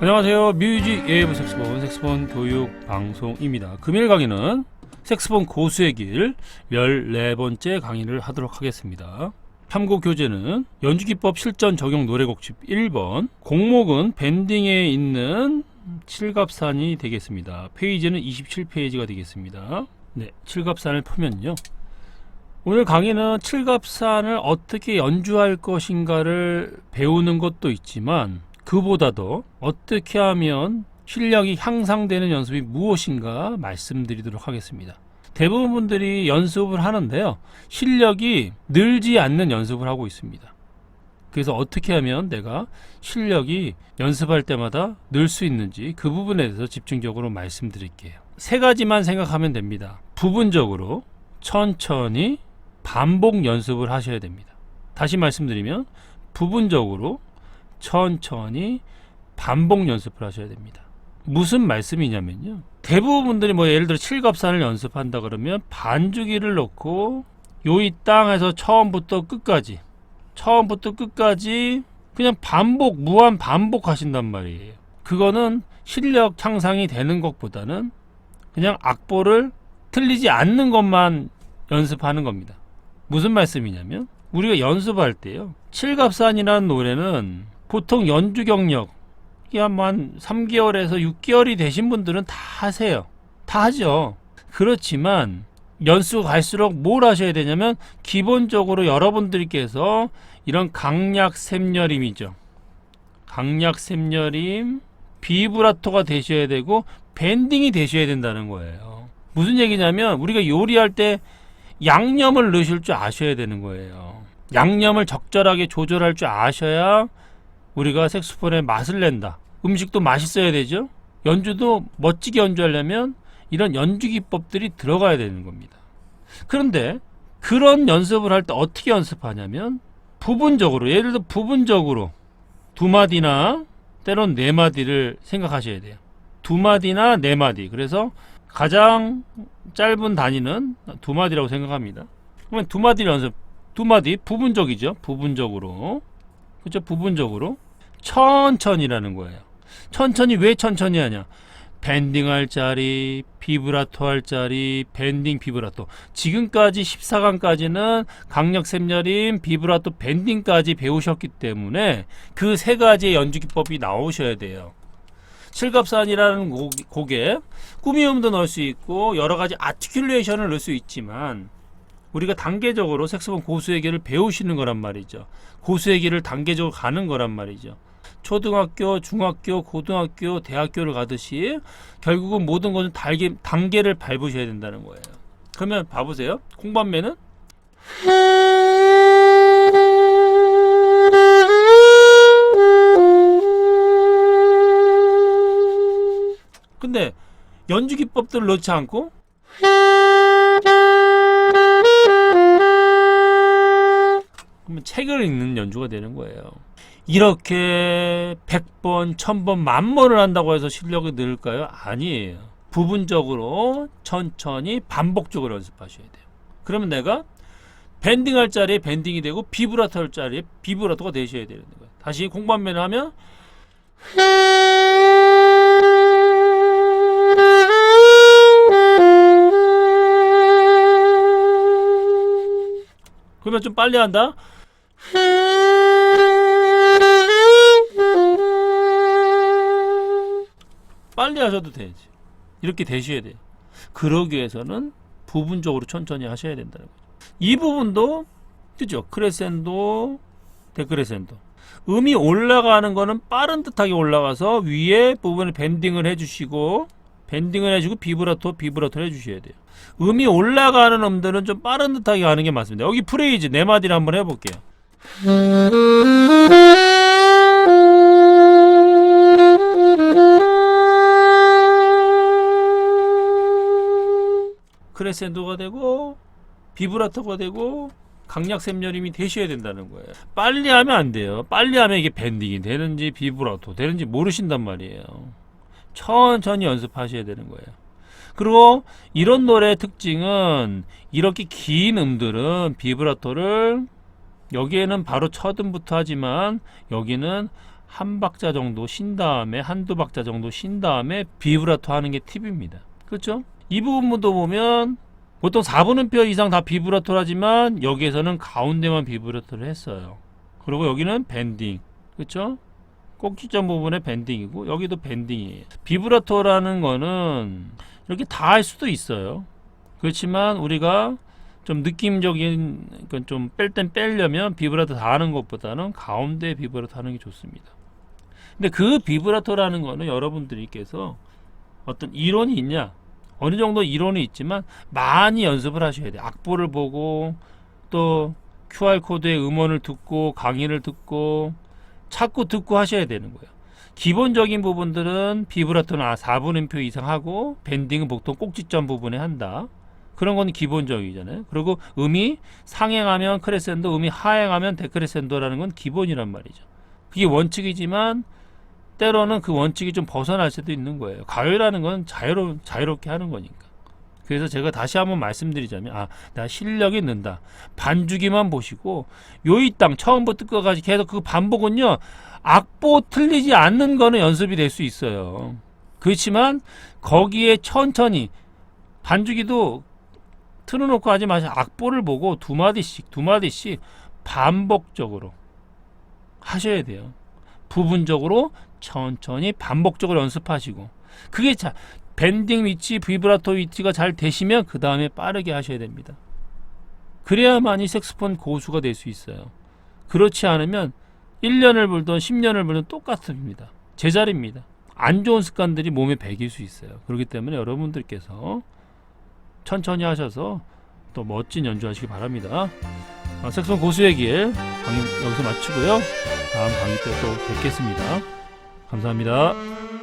안녕하세요. 뮤직 예부 색스폰 교육 방송입니다. 금일 강의는 색스폰 고수의 길 14번째 강의를 하도록 하겠습니다. 참고 교재는 연주기법 실전 적용 노래곡집 1번, 곡목은 밴딩에 있는 칠갑산이 되겠습니다. 페이지는 27페이지가 되겠습니다. 네, 칠갑산을 풀면요, 오늘 강의는 칠갑산을 어떻게 연주할 것인가를 배우는 것도 있지만 그보다도 어떻게 하면 실력이 향상되는 연습이 무엇인가 말씀드리도록 하겠습니다. 대부분 분들이 연습을 하는데요, 실력이 늘지 않는 연습을 하고 있습니다. 그래서 어떻게 하면 내가 실력이 연습할 때마다 늘 수 있는지 그 부분에 대해서 집중적으로 말씀드릴게요. 세 가지만 생각하면 됩니다. 부분적으로, 천천히, 반복 연습을 하셔야 됩니다. 다시 말씀드리면 부분적으로, 천천히, 반복 연습을 하셔야 됩니다. 무슨 말씀이냐면요, 대부분 분들이 예를 들어 칠갑산을 연습한다 그러면 반주기를 놓고 요이 땅에서 처음부터 끝까지 그냥 반복, 무한 반복 하신단 말이에요. 그거는 실력 향상이 되는 것보다는 그냥 악보를 틀리지 않는 것만 연습하는 겁니다. 무슨 말씀이냐면, 우리가 연습할 때요, 칠갑산이라는 노래는 보통 연주 경력이 한 3개월에서 6개월이 되신 분들은 다 하세요. 다 하죠. 그렇지만 연수가 갈수록 뭘 하셔야 되냐면, 기본적으로 여러분들께서 이런 강약 샘여림이죠. 강약 샘여림, 비브라토가 되셔야 되고 밴딩이 되셔야 된다는 거예요. 무슨 얘기냐면, 우리가 요리할 때 양념을 넣으실 줄 아셔야 되는 거예요. 양념을 적절하게 조절할 줄 아셔야 우리가 색소폰의 맛을 낸다. 음식도 맛있어야 되죠. 연주도 멋지게 연주하려면 이런 연주 기법들이 들어가야 되는 겁니다. 그런데 그런 연습을 할 때 어떻게 연습하냐면, 부분적으로, 예를 들어 부분적으로 2마디나 때론 4마디를 생각하셔야 돼요. 2마디나 4마디. 그래서 가장 짧은 단위는 2마디라고 생각합니다. 그러면 2마디 연습, 2마디 부분적이죠. 부분적으로. 그렇죠? 부분적으로 천천히라는 거예요. 천천히, 왜 천천히 하냐? 밴딩 할 자리, 비브라토 할 자리, 밴딩, 비브라토. 지금까지 14강까지는 강력 샘여림, 비브라토, 밴딩까지 배우셨기 때문에 그 세 가지의 연주 기법이 나오셔야 돼요. 칠갑산이라는 곡에 꾸미음도 넣을 수 있고 여러 가지 아티큘레이션을 넣을 수 있지만, 우리가 단계적으로 색소폰 고수의 길을 배우시는 거란 말이죠. 고수의 길을 단계적으로 가는 거란 말이죠. 초등학교, 중학교, 고등학교, 대학교를 가듯이 결국은 모든 것은 단계를 밟으셔야 된다는 거예요. 그러면 봐보세요. 콩밤매는 근데 연주 기법들을 넣지 않고 그러면 책을 읽는 연주가 되는 거예요. 이렇게 100번, 1000번, 10,000번을 한다고 해서 실력이 늘까요? 아니에요. 부분적으로, 천천히, 반복적으로 연습하셔야 돼요. 그러면 내가 밴딩 할 자리에 밴딩이 되고 비브라토 할 자리에 비브라토가 되셔야 되는 거예요. 다시 공반매를 하면 그러면 좀 빨리 한다. 빨리 하셔도 되지. 이렇게 되셔야 돼요. 그러기 위해서는 부분적으로 천천히 하셔야 된다는 거죠. 이 부분도 그죠? 크레센도, 데크레센도. 음이 올라가는 거는 빠른 듯하게 올라가서 위에 부분을 밴딩을 해주시고 비브라토를 해주셔야 돼요. 음이 올라가는 음들은 좀 빠른 듯하게 가는 게 맞습니다. 여기 프레이즈 4마디를 한번 해볼게요. 크레센도가 되고 비브라토가 되고 강약 샘여림이 되셔야 된다는 거예요. 빨리 하면 안 돼요. 빨리 하면 이게 밴딩이 되는지 비브라토 되는지 모르신단 말이에요. 천천히 연습하셔야 되는 거예요. 그리고 이런 노래의 특징은, 이렇게 긴 음들은 비브라토를 여기에는 바로 첫 음부터 하지만 여기는 한 박자 정도 쉰 다음에 한두 박자 정도 쉰 다음에 비브라토 하는 게 팁입니다. 그렇죠? 이 부분도 보면 보통 4분음표 이상 다 비브라토를 하지만 여기에서는 가운데만 비브라토를 했어요. 그리고 여기는 밴딩. 그렇죠? 꼭지점 부분에 밴딩이고 여기도 밴딩이에요. 비브라토라는 거는 이렇게 다 할 수도 있어요. 그렇지만 우리가 좀 느낌적인 건 좀 뺄 땐 빼려면 비브라토 다 하는 것보다는 가운데 비브라토 하는 게 좋습니다. 근데 그 비브라토라는 거는 여러분들께서 어떤 이론이 있냐? 어느 정도 이론이 있지만 많이 연습을 하셔야 돼요. 악보를 보고 또 QR코드의 음원을 듣고 강의를 듣고 자꾸 듣고 하셔야 되는 거예요. 기본적인 부분들은 비브라토는 4분음표 이상 하고 밴딩은 보통 꼭지점 부분에 한다. 그런 건 기본적이잖아요. 그리고 음이 상행하면 크레센도, 음이 하행하면 데크레센도라는 건 기본이란 말이죠. 그게 원칙이지만 때로는 그 원칙이 좀 벗어날 수도 있는 거예요. 가요라는 건 자유롭게 하는 거니까. 그래서 제가 다시 한번 말씀드리자면 나 실력이 는다. 반주기만 보시고 요이 땅 처음부터 끝까지 계속 그 반복은요. 악보 틀리지 않는 거는 연습이 될 수 있어요. 그렇지만 거기에 천천히 반주기도 틀어놓고 하지 마시고 악보를 보고 두 마디씩 반복적으로 하셔야 돼요. 부분적으로 천천히 반복적으로 연습하시고 그게 밴딩 위치, 비브라토 위치가 잘 되시면 그 다음에 빠르게 하셔야 됩니다. 그래야만이 색소폰 고수가 될 수 있어요. 그렇지 않으면 1년을 불던 10년을 불던 똑같습니다. 제자리입니다. 안 좋은 습관들이 몸에 배길 수 있어요. 그렇기 때문에 여러분들께서 천천히 하셔서 또 멋진 연주하시기 바랍니다. 색소폰 고수의 길 강의 여기서 마치고요. 다음 강의 때 또 뵙겠습니다. 감사합니다.